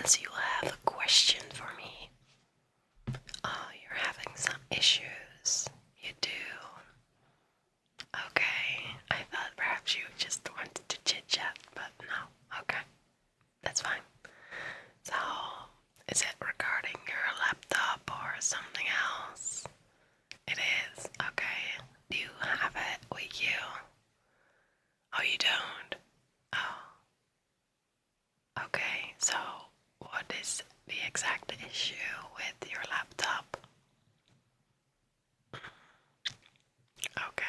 perhaps you have a question for me. Oh, you're having some issues. You do. Okay, I thought perhaps you just wanted to chit chat, but no. Okay, that's fine. So, is it regarding your laptop or something else? It is. Okay. Do you have it with you? Oh, you don't? Oh. Okay, so what is the exact issue with your laptop? Okay.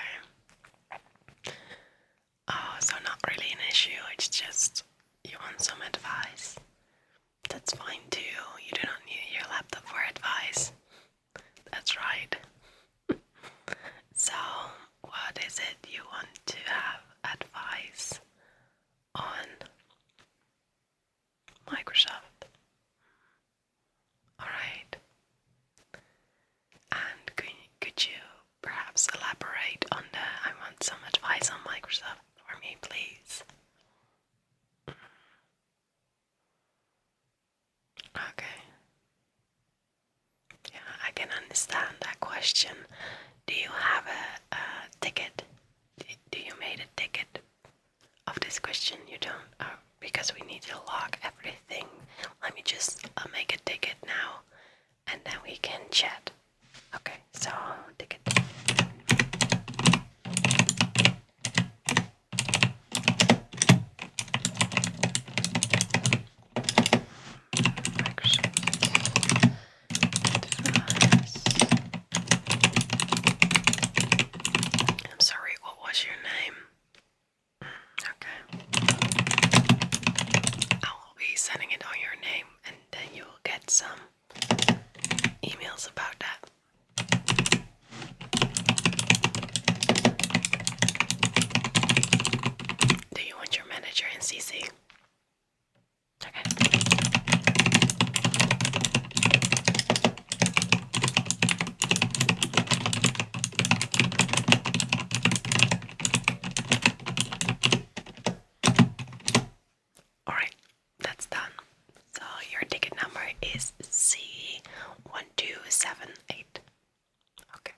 Oh, so not really an issue, it's just you want some advice. That's fine too. You do not need your laptop for advice. That's right. So, what is it you want to have advice on? Microsoft. Alright. And could you perhaps elaborate on I want some advice on Microsoft for me, please? Okay. Yeah, I can understand that question. Do you have a ticket? Do you made a ticket of this question? You don't? Oh, because we need to log everything. Let me just make a ticket now, and then we can chat. Okay, so ticket. I'm sorry, what was your name? Okay. I will be sending it on your name, and then you will get some emails about that. Do you want your manager in CC? Okay. Alright, that's done. So your ticket number is C1278. Okay.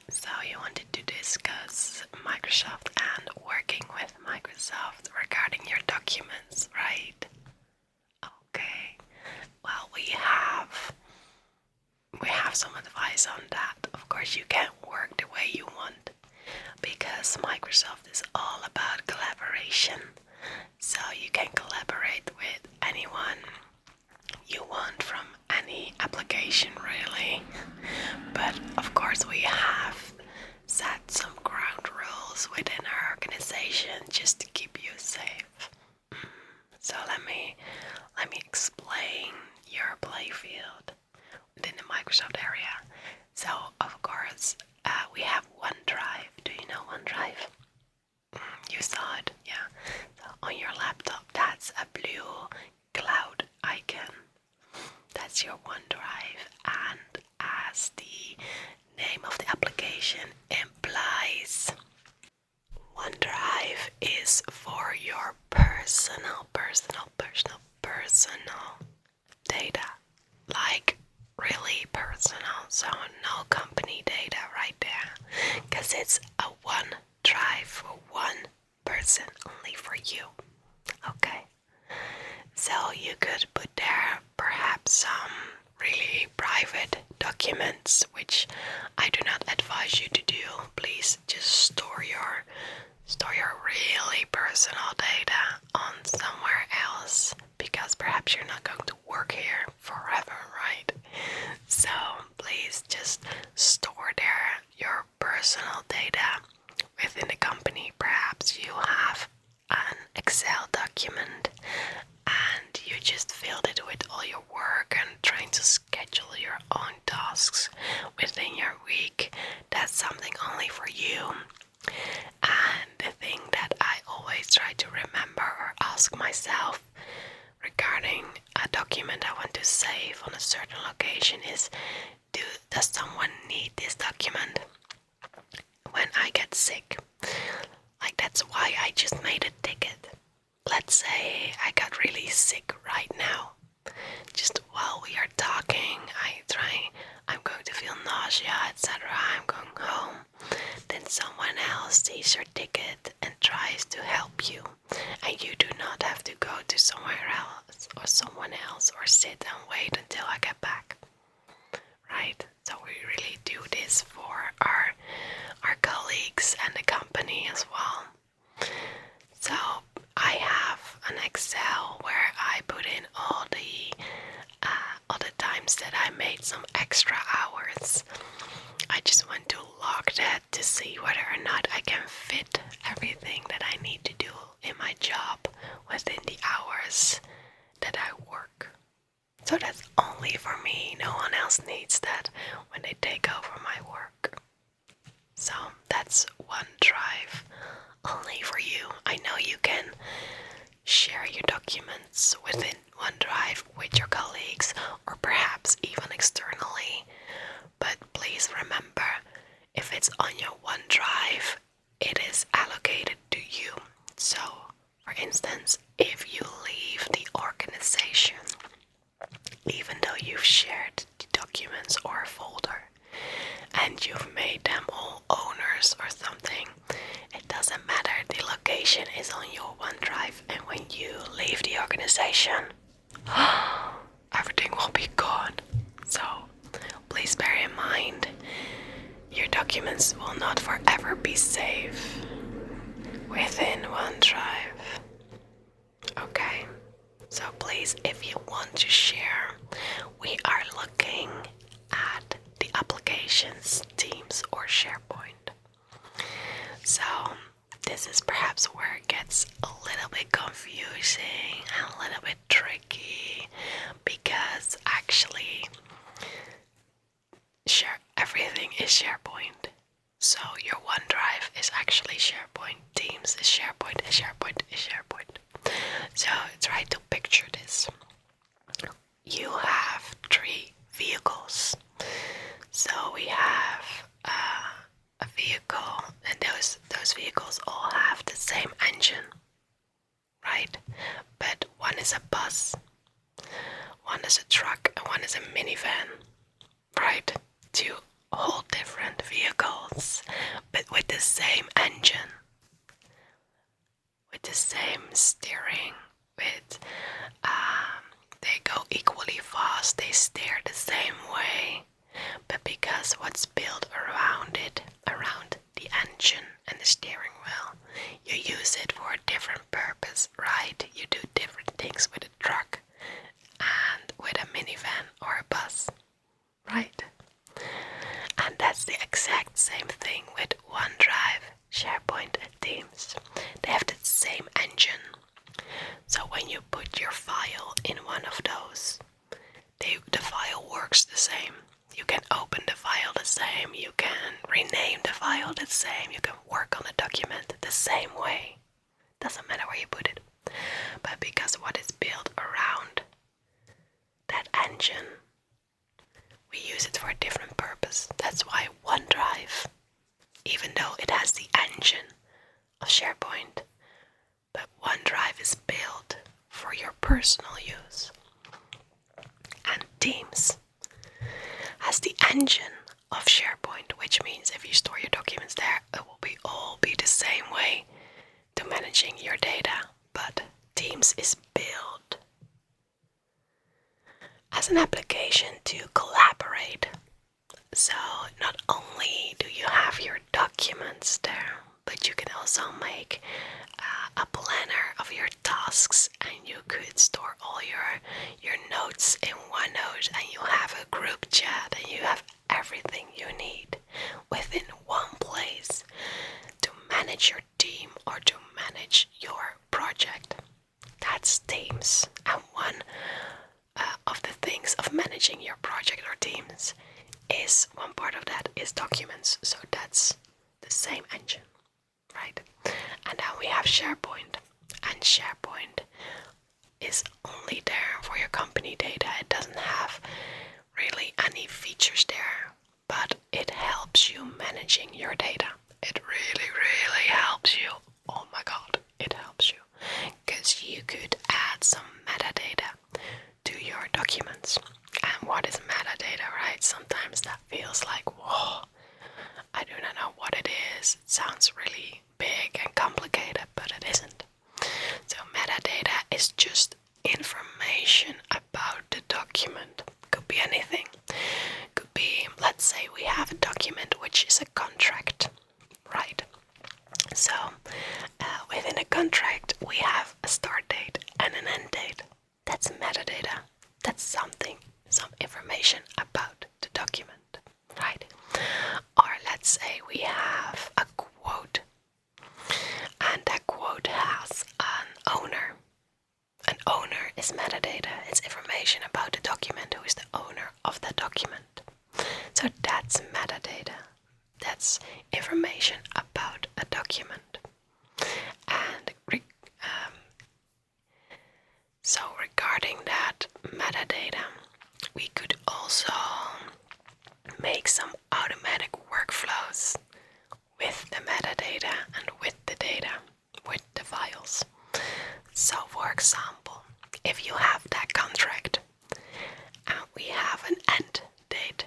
So you wanted to discuss Microsoft and working with Microsoft regarding your documents, right? Okay. Well, we have some advice on that. Of course, you can't work the way you want because Microsoft is all about collaboration. So you can collaborate with anyone you want from any application, really. But of course, we have set some ground rules within our organization just to keep you safe. So let me explain your playfield within the Microsoft area. So of course, we have OneDrive. Do you know OneDrive? You saw it, yeah. So on your laptop, that's a blue cloud icon. That's your OneDrive, and as the name of the application implies, OneDrive is for your personal data. Like really personal, so no company data right there. Because it's a OneDrive for one person, only for you. Okay. So you could put there perhaps some really private documents, which I do not advise you to do. Please just store your really personal data on somewhere else, because perhaps you're not going to work here forever, right? So please just store there your personal data within the company. Perhaps you have an Excel document and you just filled it with all your work and trying to schedule your own tasks within your week. That's something only for you. And the thing that I always try to remember or ask myself regarding a document I want to save on a certain location is, does someone need this document when I get sick? Like, that's why I just made a ticket. Let's say I got really sick right now. Just while we are talking, I'm going to feel nausea, etc. I'm going home. Then someone else sees your ticket and tries to help you, and you do not have to go to somewhere else or someone else or sit and wait until I get back. Right? So we really do this for our colleagues and the company as well. So I have an Excel where I put in all the times that I made some extra hours. I just want to log that to see whether or not I can fit everything that I need to do in my job within the hours that I work. So that's only for me. No one else needs that when they take over my work. So that's OneDrive only for you. I know you can share your documents within OneDrive with your colleagues or perhaps even externally. But please remember, if it's on your OneDrive, it is allocated to you. So, for instance, if you leave the organization, even though you've shared the documents or a folder, and you've made them all owners or something, it doesn't matter, the location is on your OneDrive, and when you leave the organization, everything will be gone. So please bear in mind, your documents will not forever be safe within OneDrive. Okay, so please, if you want to share, we are looking at the applications, Teams or SharePoint. So this is perhaps where it gets a little bit confusing and a little bit tricky, because actually everything is SharePoint. So your OneDrive is actually SharePoint, Teams is SharePoint, and SharePoint is SharePoint. So try to picture this. You have 3 vehicles. So we have a vehicle, and those vehicles all have the same engine, right? But one is a bus, one is a truck, and one is a minivan, right? 2 whole different vehicles, but with the same engine, with the same steering, with they go equally fast, they steer the same way, but because what's built around it, around the engine and the steering wheel, you use it for a different purpose, right? You do different things with a truck and with a minivan or a bus, right? And that's the exact same thing with OneDrive, SharePoint, and Teams. They have the same engine. So when you put your file in one of those, the file works the same. You can open the file the same, you can rename the file the same, you can work on the document the same way. Doesn't matter where you put it. But because what is built around that engine, we use it for a different purpose. That's why OneDrive, even though it has the engine of SharePoint, but OneDrive is built for your personal use. And Teams has the engine of SharePoint, which means if you store your documents there, it will all be the same way to managing your data. But Teams is built as an application to collaborate. So not only do you have your documents there, but you can also make a planner of your tasks, and you could store all your notes in OneNote, and you have a group chat, and you have everything you need within one place to manage your team or to manage your project. That's Teams. And one of the things of managing your project or teams is, one part of that is documents. So that's the same engine, right? And then we have SharePoint, and SharePoint is only there for your company data. It doesn't have really any features there, but it helps you managing your data. It really helps you. Oh my god, it helps you, because you could add some metadata to your is just information about the document. Could be anything. Could be, let's say we have a document which is a contract, right? So within a contract we have a start date and an end date. That's metadata. That's something, some information about the document, right? Or let's say we have a quote, and that quote has an owner. An owner is metadata. It's information about the document, who is the owner of the document. So that's metadata. That's information about a document. And so regarding that metadata, we could also make some automatic workflows with the metadata and with the data, with the files. So for example, if you have that contract and we have an end date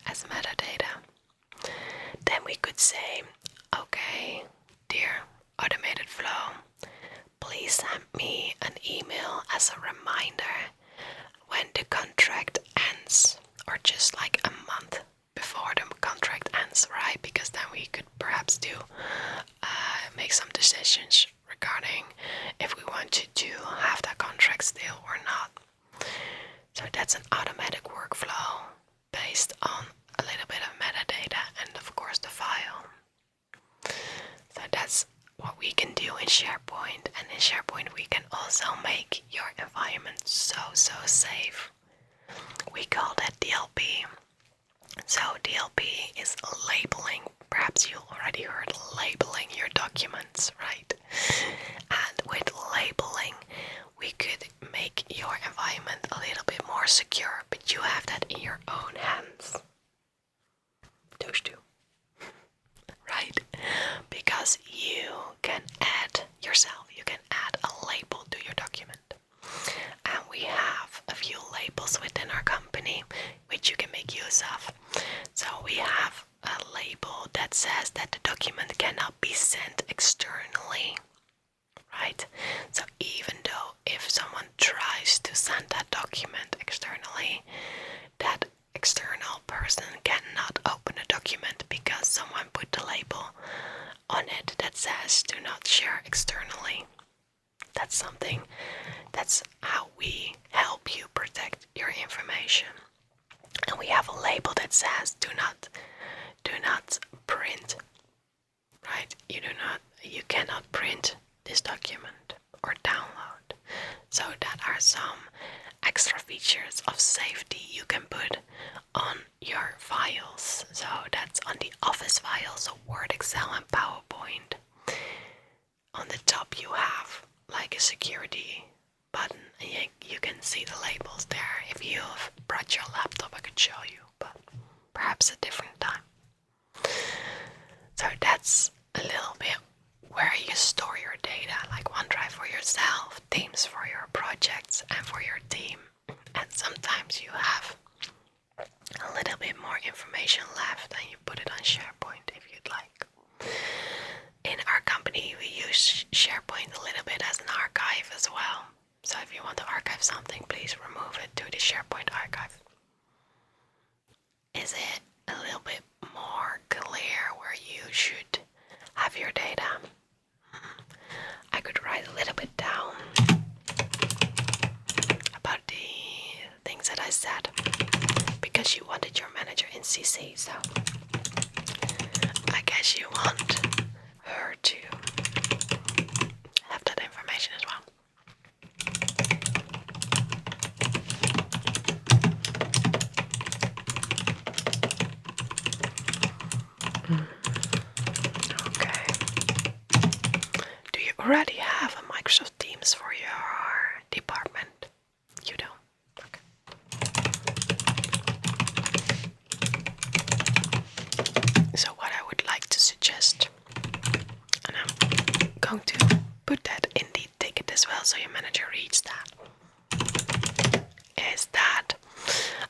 as metadata, then we could say, okay, dear automated flow, please send me an email as a reminder when the contract ends, or just like a month before the contract ends, right? Because then we could perhaps do make some decisions regarding if we wanted to have that contract still or not. So that's an automatic workflow based on a little bit of metadata and of course the file. So that's what we can do in SharePoint, and in SharePoint we can also make your environment so safe. We call that DLP. So DLP is labeling. Perhaps you already heard labeling your documents, right? And with labeling we could make your environment a little bit more secure, but you have that in your own hands. Those two. Right? Because you can add yourself, you can add a label to your document. And we have a few labels within our company which you can make use of. So we have a label that says that the document cannot be sent externally, right? So even though if someone tries to send that document externally, that external person cannot open a document because someone put the label on it that says do not share externally. That's something, that's how we help you protect your information. And we have a label that says do not print, right? You cannot print this document or download. So that are some extra features of safety you can put on your files. So that's on the Office files, so Word, Excel and PowerPoint. On the top you have like a security button, and you can see the labels there. If you've brought your laptop I could show you, but perhaps a different time. So that's a little bit where you store your data, like OneDrive for yourself, Teams for your projects and for your team. And sometimes you have a little bit more information left and you put it on SharePoint if you'd like. In our company we use SharePoint a little bit as an archive as well. So if you want to archive something, please remove it to the SharePoint archive. Is it a little bit more clear where you should have your data? I could write a little bit down about the things that I said, because you wanted your manager in CC, so I guess you want her to have that information as well. Okay. Do you already have a Microsoft Teams for your department? You don't? Okay. So what I would like to suggest, and I'm going to put that in the ticket as well so your manager reads that, is that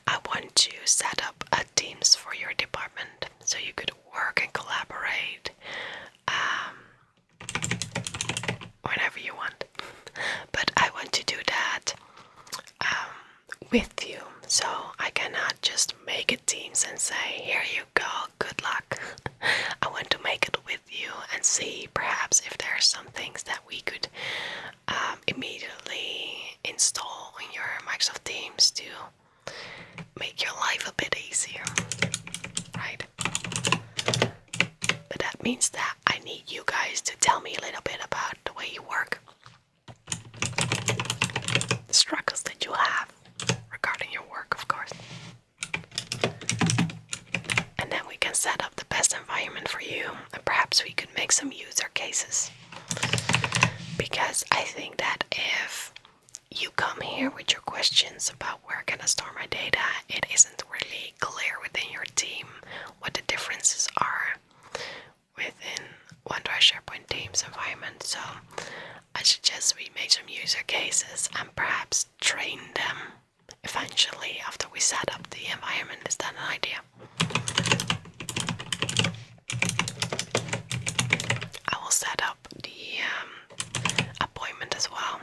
I want to set up a Teams for your department so you could work and collaborate whenever you want. But I want to with you. So I cannot just make it Teams and say, here you go, good luck. I want to make it with you and see perhaps if there are some things that we could immediately install in your Microsoft Teams to make your life a bit easier, right? But that means that I need you guys to tell me a little bit about the way you work, the struggles that you have regarding your work, of course. And then we can set up the best environment for you, and perhaps we could make some user cases. Because I think that if you come here with your questions about where can I store my data, it isn't really clear within your team what the differences are within OneDrive SharePoint Teams environment. So I suggest we make some user cases and perhaps train them eventually after we set up the environment. Is that an idea? I will set up the appointment as well.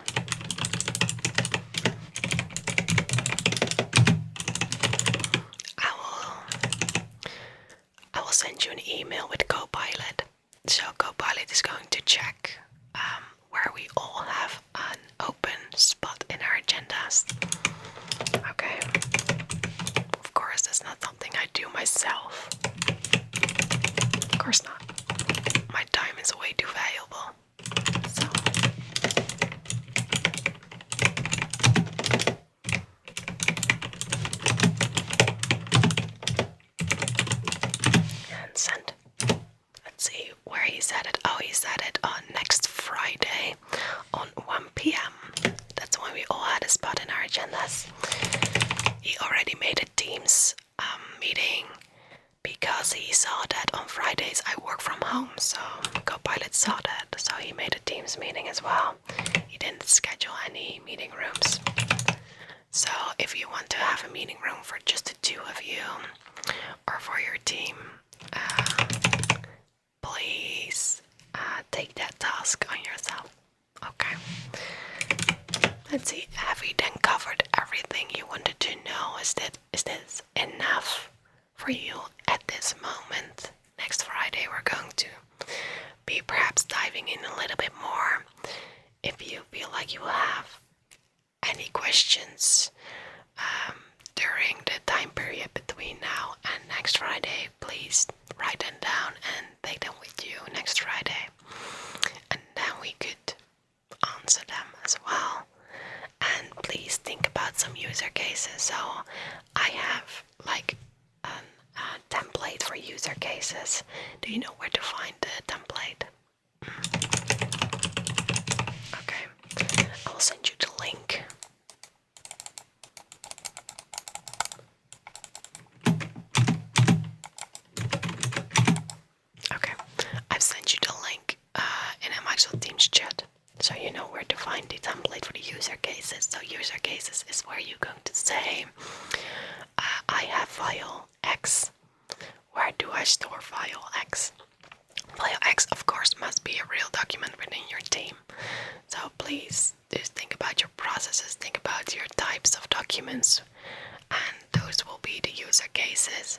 I will send you an email with Copilot. So Copilot is going to check where we all have an open spot in our agendas. Okay. Of course, that's not something I do myself. Of course not. My time is way too valuable. So. And send. Let's see where he said it. Oh, he said it on next Friday on 1 p.m. That's when we all had a spot in our agendas. He already made a Teams meeting because he saw that on Fridays I work from home. So Copilot saw that, so he made a Teams meeting as well. He didn't schedule any meeting rooms. So if you want to have a meeting room for just the two of you or for your team, please take that task on yourself. Okay. Let's see, have we then covered everything you wanted to know? Is this enough for you at this moment? Next Friday we're going to be perhaps diving in a little bit more. If you feel like you have any questions during the time period between now and next Friday, please write them down and take them with you next Friday. And then we could answer them as well. And please think about some user cases. So I have like a template for user cases. Do you know where to find the template? Okay, I will send you the link. Okay, I've sent you the link in a Microsoft Teams chat, so you know where to find the template for the user cases. So user cases is where you're going to say, I have file X. Where do I store file X? File X, of course, must be a real document within your team. So please just think about your processes, think about your types of documents, and those will be the user cases.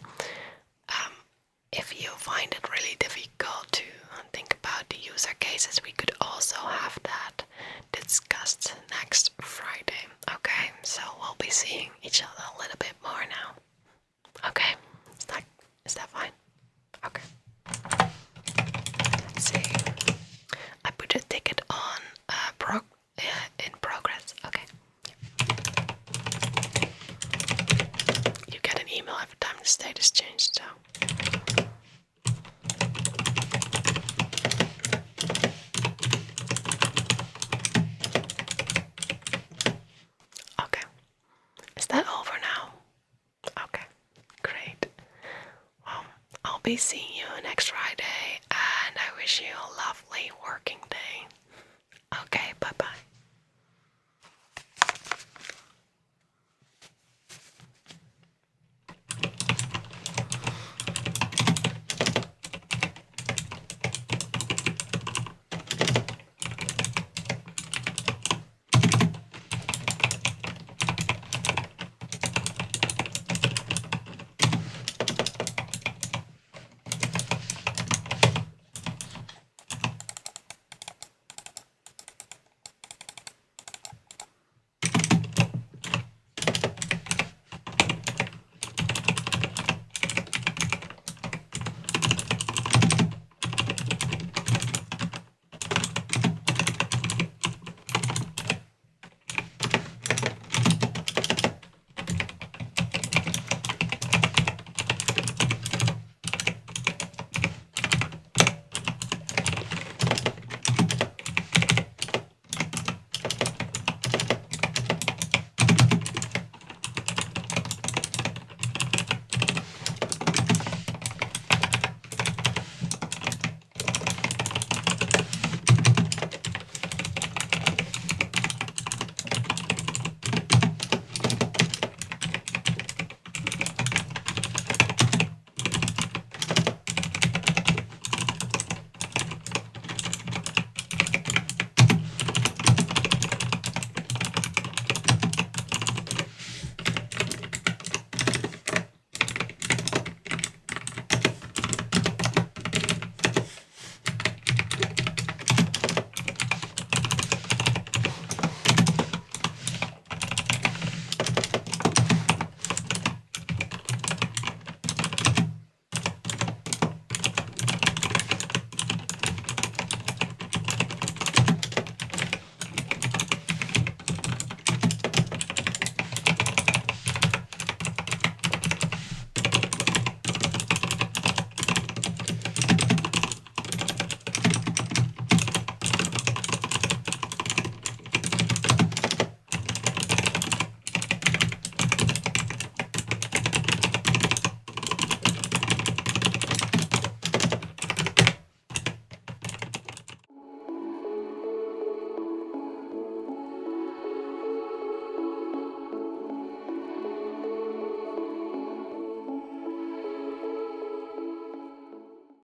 If you find it really difficult to think about the user cases, we could also have that discussed next Friday. Okay, so we'll be seeing each other a little bit more now. Okay, is that fine? Okay. Let's see. I put a ticket on in progress. Okay. You get an email every time the status changed, so. Okay. Is that all for now? Okay. Great. Well, I'll be seeing you next Friday, and I wish you a